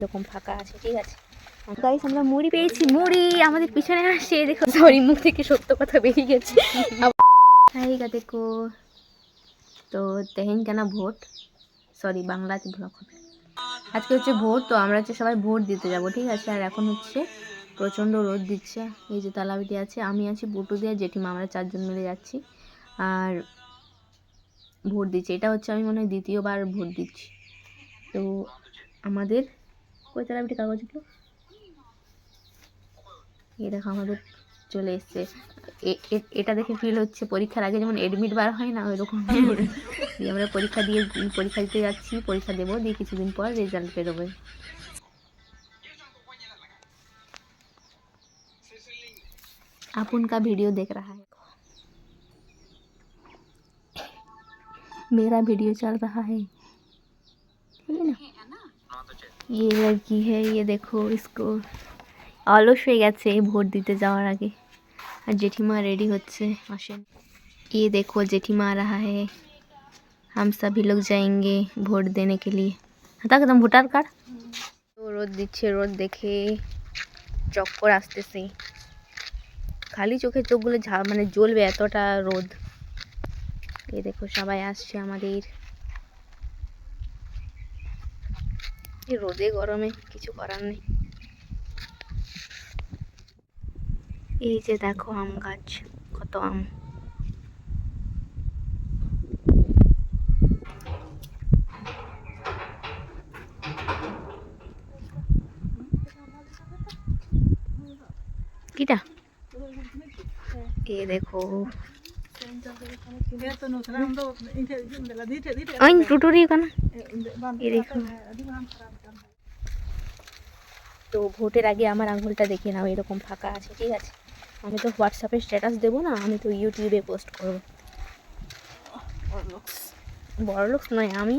এরকম ফাঁকা আছে, ঠিক আছে গাইস। আমরা মুড়ি পেয়েছি, মুড়ি আমাদের পিছনে আসছে, দেখো সরি মুখ থেকে সত্য কথা বেরিয়ে গেছে। দেখো তো তেহেঙ্গানা ভোট, সরি বাংলাতে ব্লগ হবে। আজকে হচ্ছে ভোট, তো আমরা হচ্ছে সবাই ভোট দিতে যাব, ঠিক আছে। আর এখন হচ্ছে প্রচণ্ড রোদ দিচ্ছে। এই যে তালাবিটি আছে, আমি আছি, বুটু দিয়ে জেঠিমা, আমরা 4 জন মিলে যাচ্ছি আর ভোট দিচ্ছি। এটা হচ্ছে আমি মনে হয় দ্বিতীয়বার ভোট দিচ্ছি। তো আমাদের কই তালাবিটি কাগজগুলো, এই দেখো আমাদের চলে এসছে। এটা দেখে ফিল হচ্ছে পরীক্ষার আগে যেমন এডমিট বার হয় না, ওই রকম আমরা পরীক্ষা দিতে যাচ্ছি, পরীক্ষা দেবো, দিয়ে কিছুদিন পর রেজাল্ট বেরোবে। अपन का वीडियो देख रहा है, मेरा वीडियो चल रहा है, ठीक है ना। ये लड़की है, ये देखो इसको অলস হয়ে গেছে ভোট দিতে যাওয়ার আগে। আর জেঠিমা রেডি হচ্ছে, আসেন। ये देखो जेठीमा आ रहा है, हम सभी लोग जाएंगे ভোট देने के लिए। তাকে একদম ভোটার কার্ড। তো রোদ দিচ্ছে, রোদ দেখে চক্কর আসতেছে, খালি চোখে চোখগুলো মানে জ্বলবে এতটা রোদ। এই দেখো সবাই আসছে আমাদের, এই রোদে গরমে কিছু করার নেই। এই যে দেখো আম গাছ, কত আম। কিটা ये देखो टूटूरी का ना, ये देखो। তো ভোটের আগে আমার আঙুলটা দেখে নাও, এরকম ফাঁকা আছে, ঠিক আছে। আমি তো হোয়াটসঅ্যাপে স্ট্যাটাস দেবো না, আমি তো ইউটিউবে পোস্ট করবো। বড়লোক নয়, আমি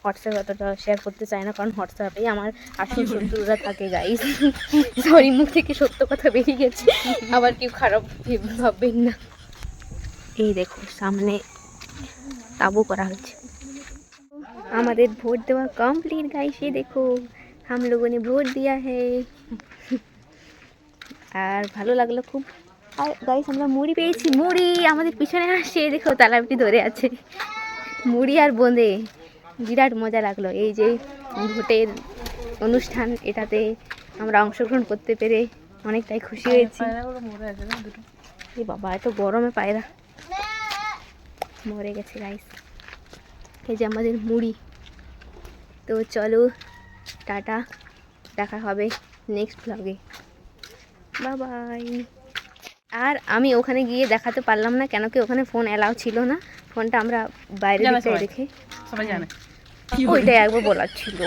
হোয়াটসঅ্যাপে অতটা শেয়ার করতে চাই না, কারণ হোয়াটসঅ্যাপেই আমার আসল শত্রুরা থাকে গাইস। সরি মুখ থেকে সত্য কথা বেরিয়ে গেছে, আবার কেউ খারাপ ভাববেন না। এই দেখো সামনে তাবু করা হচ্ছে। আমাদের ভোট দেওয়া কমপ্লিট গাইস, ये देखो हम लोगों ने ভোট दिया है। আর ভালো লাগলো খুব। আর গাইস আমরা মুড়ি পেয়েছি, মুড়ি আমাদের পিছনে আসছে, দেখো তালাবটি ধরে আছে, মুড়ি আর বোঁদে, বিরাট মজা লাগলো। এই যে ভোটের অনুষ্ঠান, এটাতে আমরা অংশগ্রহণ করতে পেরে অনেকটাই খুশি হয়েছি। এই বাবা এত গরমে পায়রা মরে গেছে গাইস। এই যে আমাদের মুড়ি। তো চলো টাটা, দেখা হবে নেক্সট ব্লগে, বাই বাই। আর আমি ওখানে গিয়ে দেখাতে পারলাম না, কেন কি ওখানে ফোন অ্যালাউ ছিল না, ফোনটা আমরা বাইরে রেখে সবাই জানে ওইটাই একবার বলার ছিল।